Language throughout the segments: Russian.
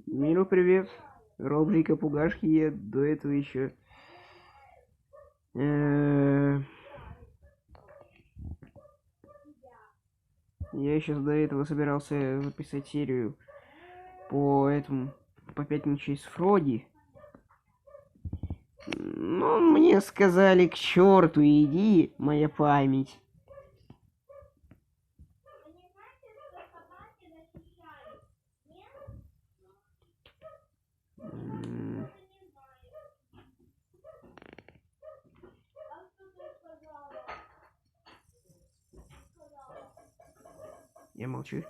Миру привет. Роблика Пугашки я до этого еще. Я сейчас до этого собирался записать серию по пятничной с Фроди. Но мне сказали, к черту иди, моя память. Я молчу.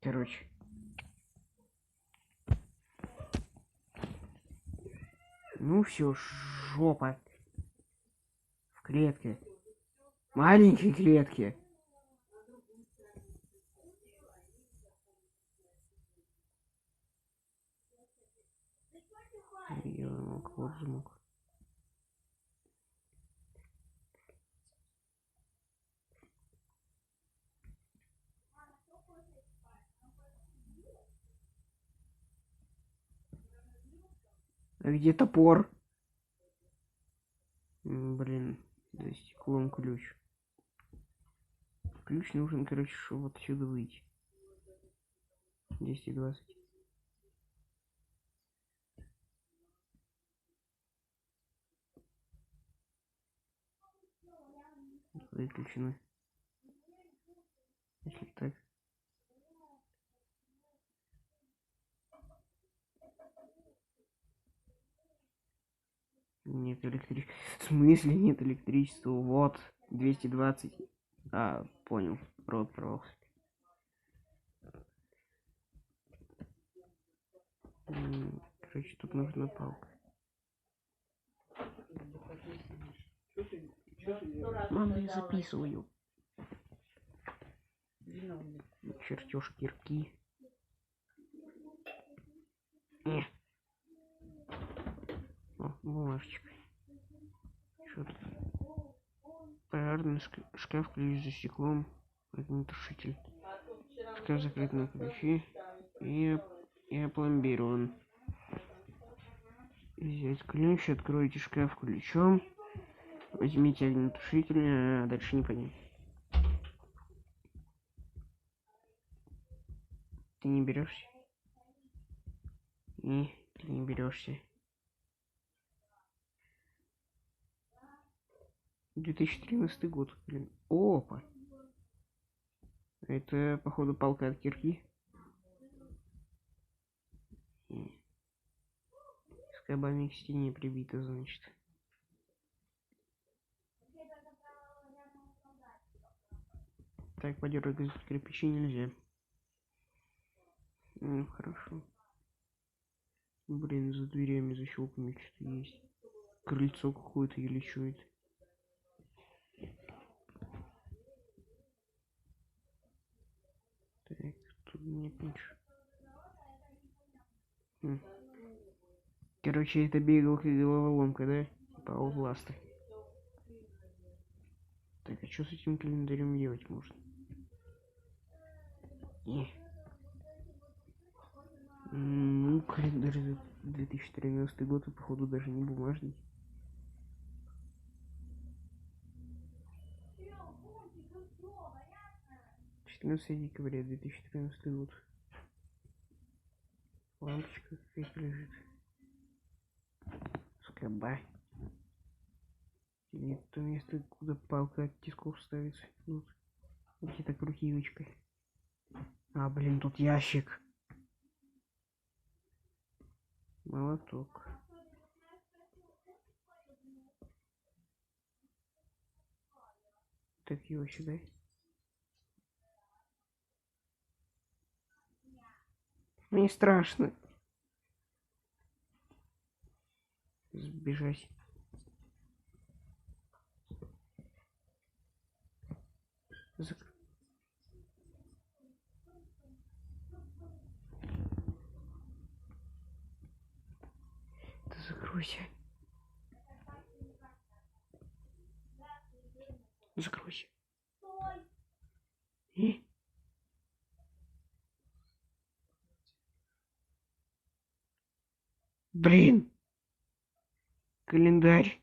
Короче. Ну все, жопа. В клетке. Маленькой клетке. Я мог, вот звук. А где топор? Блин, за стеклом ключ. Ключ нужен, короче, чтобы отсюда выйти. 220. Выключено. Если так. Нет электричества. В смысле нет электричества? Вот. 220. А, понял. Рот провался. Короче, тут нужна палка. Мам, я записываю. Чертеж кирки. О, бумажечка. Что тут? Пожарный шкаф, ключ за стеклом, огнетушитель. Шкаф закрыт на ключи и опломбирован. Взять ключ, откройте шкаф ключом, возьмите огнетушитель, а дальше не понятно. Ты не берешься? И ты не берешься. 2013 год, блин. Опа! Это, походу, палка от кирки. Скобами к стене прибита, значит. Так, подергать кирпичи нельзя. Ну, хорошо. Блин, за дверями защелками что-то есть. Крыльцо какое-то или что это? Так, тут нет ничего. Короче, это бегалка и головоломка, да? Типа Outlast. Так, а что с этим календарем делать можно? Ну, календарь за 2013 год, и походу даже не бумажный. 14 декабря 2013 год. Лампочка какая-то лежит. Скоба. Или то место, куда палка от тисков ставится. Вот. Где-то крутилочка. А, блин, тут ящик. Молоток. Так его сюда. Мне страшно. Сбежать. Да закройся. Закройся. И? Блин. Календарь.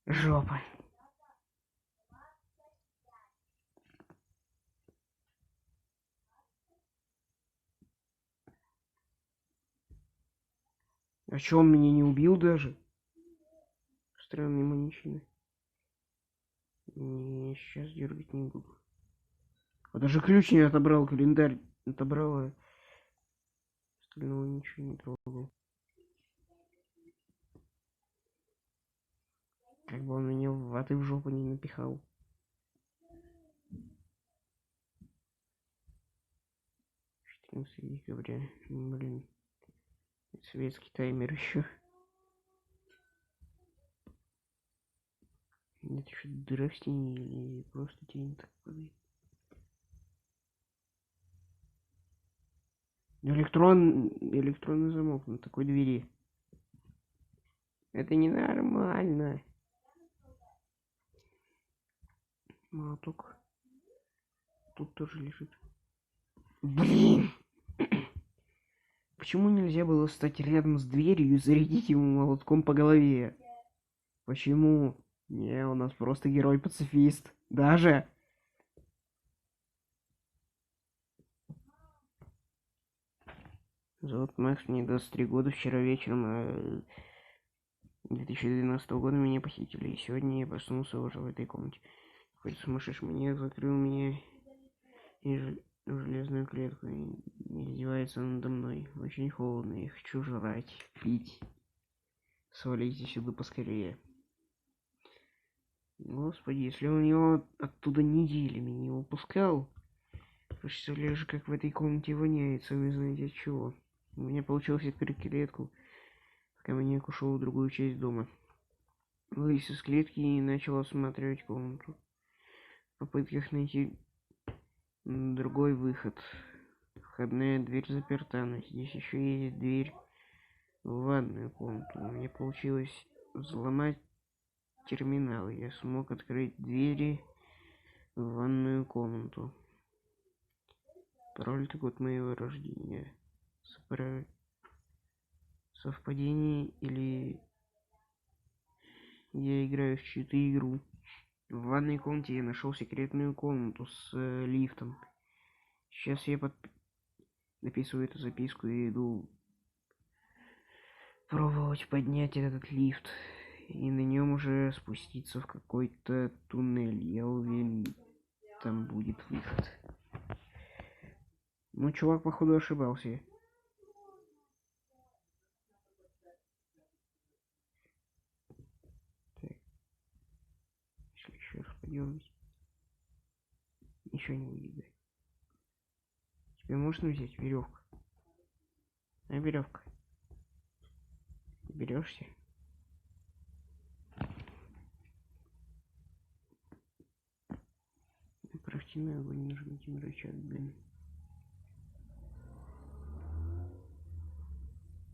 Жопа. А чё, он меня не убил даже? Странный мужчина. Не, сейчас дергать не буду. А даже ключ не отобрал, календарь отобрал, а остального ничего не трогал. Как бы он меня ваты в жопу не напихал. Декабря. Блин. Советский таймер еще. Это что, дыра в стене или просто тень так падает? Электронный замок на такой двери. Это ненормально. Молоток. Тут тоже лежит. Блин! Почему нельзя было стать рядом с дверью и зарядить ему молотком по голове? Почему? Не, у нас просто герой-пацифист. Даже. Зовут Макс, мне 23 года. Вчера вечером 2012 года меня похитили. И сегодня я проснулся уже в этой комнате. Хоть сумасшедший маньяк закрыл меня и в железную клетку и издевается надо мной. Очень холодно, я хочу жрать, пить. Свалите сюда поскорее. Господи, если он его оттуда неделями не выпускал, представляешь, как в этой комнате воняет, сами знаете от чего. У меня получилось открыть клетку, пока маньяк ушел в другую часть дома. Вылез из клетки и начал осматривать комнату. В попытках найти другой выход. Входная дверь заперта, но здесь еще есть дверь в ванную комнату. Мне получилось взломать терминал. Я смог открыть двери в ванную комнату. Пароль год моего рождения. Совпадение или я играю в чью-то игру. В ванной комнате я нашел секретную комнату с лифтом. Сейчас я написываю эту записку и иду пробовать поднять этот лифт. И на нем уже спуститься в какой-то туннель. Я уверен, там будет выход. Ну, чувак, походу, ошибался. Так. Если еще раз подергать. Ничего не будет, да? Тебе можно взять веревку? А веревка? Берешься? Проактивный огонь, нажмите на рычаг, блин.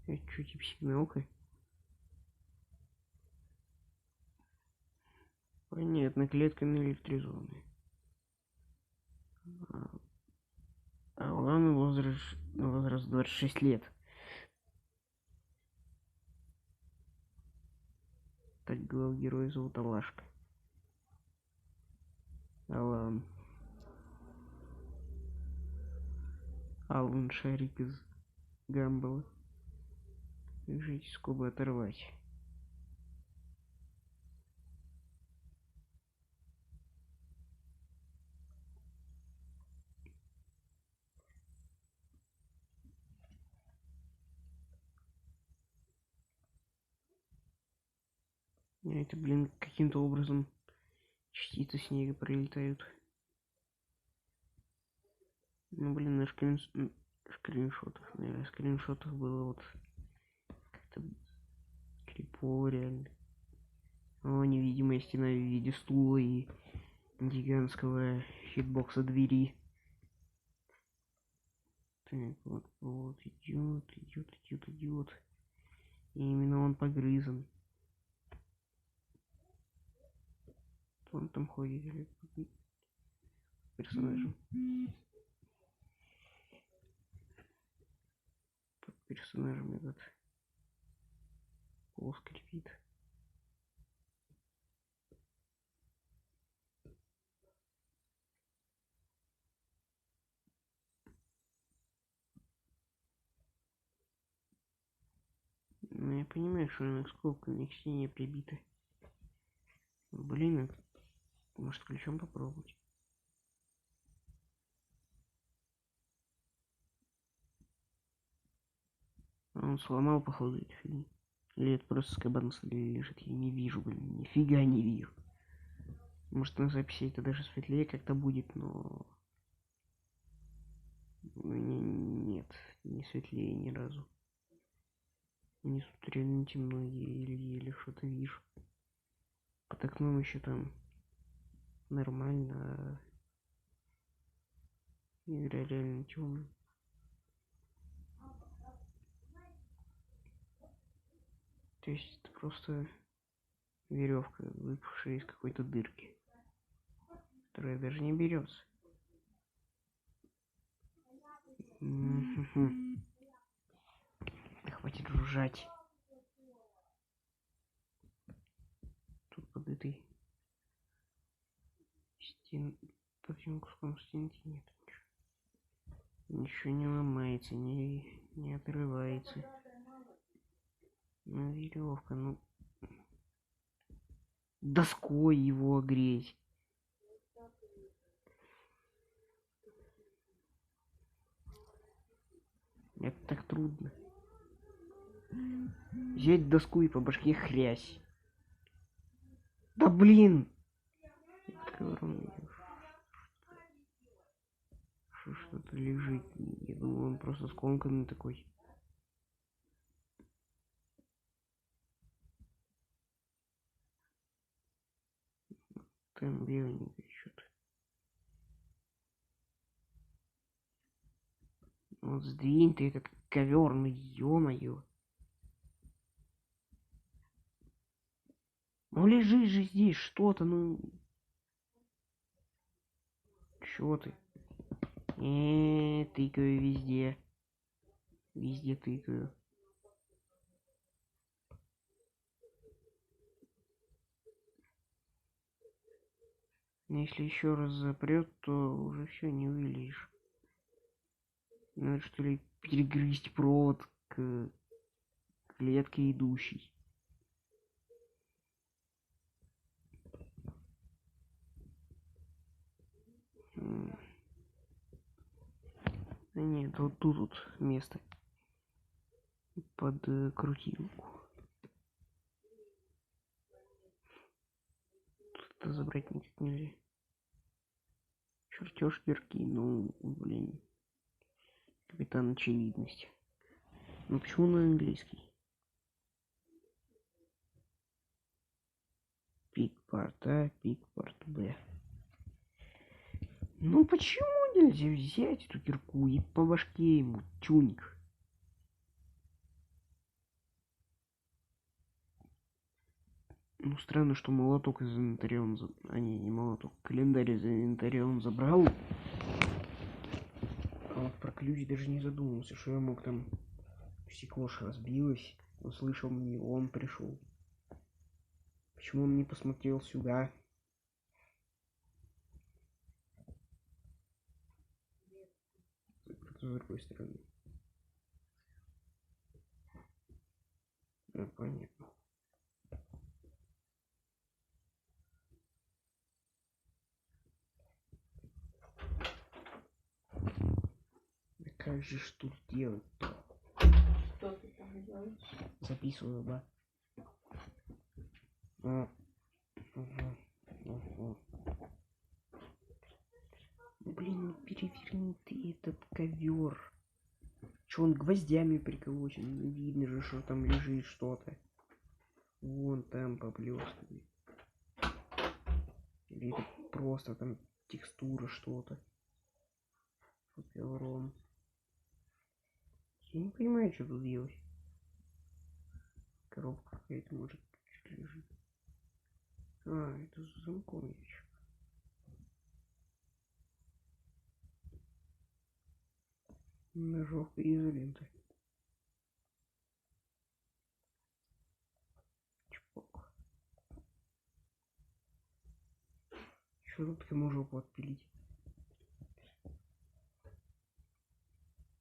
Это что, типа сигналка? Понятно, клетка наэлектризованная. А главный возраст 26 лет. Так, главный герой зовут Алашка. Алан. Алан Шарик из Гамбола. Жить скобы оторвать. А это, блин, каким-то образом частицы снега прилетают. Ну, блин, на скриншотах, наверное, скриншотах было вот как-то крипово реально. О, невидимая стена в виде стула и гигантского хитбокса двери. Так, вот, идет. И именно он погрызан. Он там ходит или персонажем. Под персонажем этот пол скрипит. Ну, я понимаю, что она скобками к стене прибита. Блин, может ключом попробовать? А он сломал, походу, эту фигню. Или это просто скоба на столе лежит? Я не вижу, блин, нифига не вижу. Может на записи это даже светлее как-то будет, но... Нет, не светлее ни разу. Мне тут реально темно, еле что-то вижу. Под окном еще там нормально, а игра реально темная. То есть это просто веревка, выпавшая из какой-то дырки, которая даже не берется. Да хватит жужжать. Тут под этой под этим куском стенки нет ничего. Ничего не ломается, не отрывается. Ну, веревка, ну... Доской его огреть. Это так трудно. Взять доску и по башке хрясь. Да блин! Что-то лежит. Я думал, он просто скомканный такой. Там беленькое что-то. Вот сдвинь ты этот ковер, ну ё-моё. Ну лежи же здесь что-то, ну... Чё ты? Тыкаю везде. Везде тыкаю. Но если еще раз запрет, то уже все не вылезешь. Надо что ли перегрызть провод к клетке идущей. Да нет, вот тут вот место под крутилку. Тут это забрать никак нельзя. Чертеж кирки, ну, блин. Капитан очевидность. Ну почему на английский? Пикпорт А, пикпорт Б. Ну почему нельзя взять эту кирку и по башке ему тюник? Ну странно, что молоток из инвентаря он А не молоток. Календарь из инвентаря он забрал. А вот про ключ даже не задумался, что я мог там... Стекло ж разбилось. Услышал мне, он пришел. Почему он не посмотрел сюда? с другой стороны. Ну, понятно. Да как же ж тут делать-то? Что ты там делаешь? Записываю, да. Блин, переверни ты этот ковер. Че он гвоздями приколочен? Видно же, что там лежит что-то. Вон там поблескивает. Или это просто там текстура что-то. Под ковром. Я не понимаю, что тут делать. Коробка какая-то может чуть лежит. А, это с замком ящик. Ножовка изоленты. Чпок. Шуруткой можно подпилить.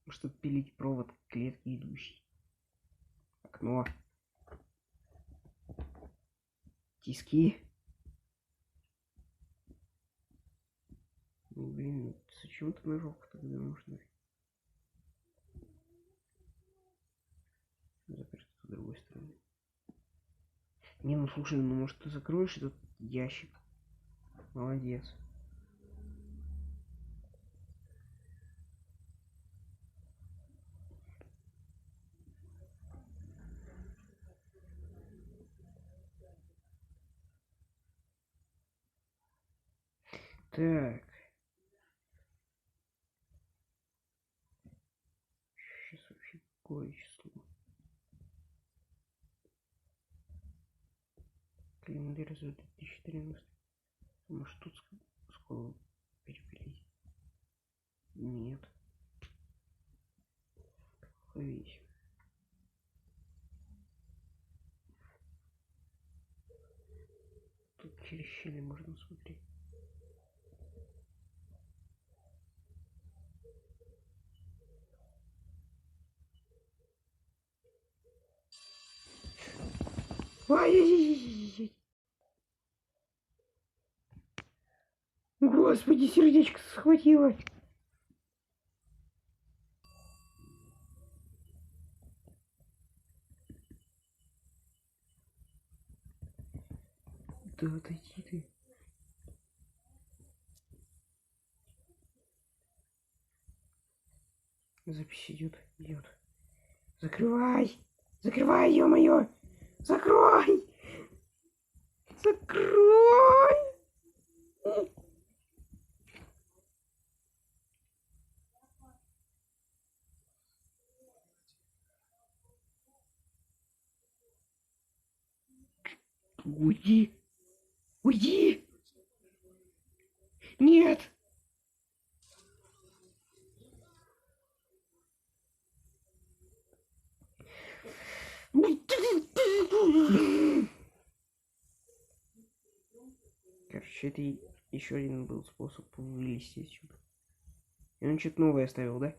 Чтобы пилить провод к клетке идущий. Окно. Тиски. Ну, блин, зачем-то ножовка тогда нужна. Заперто с другой стороны. Не, ну слушай, ну может ты закроешь этот ящик? Молодец. Так. Сейчас вообще какое число? Календарь за 2013. Может тут скоро перепилить? Нет. Весь. Тут через щели можно смотреть. Ай-яй-яй-яй-яй. Господи, сердечко схватило. Да отойди ты. Запись идет. Закрывай! Закрывай, ё-моё! Закрой! Закрой! Уйди! Уйди! Нет! Короче, это еще один был способ вылезти отсюда. И он что-то новое оставил, да?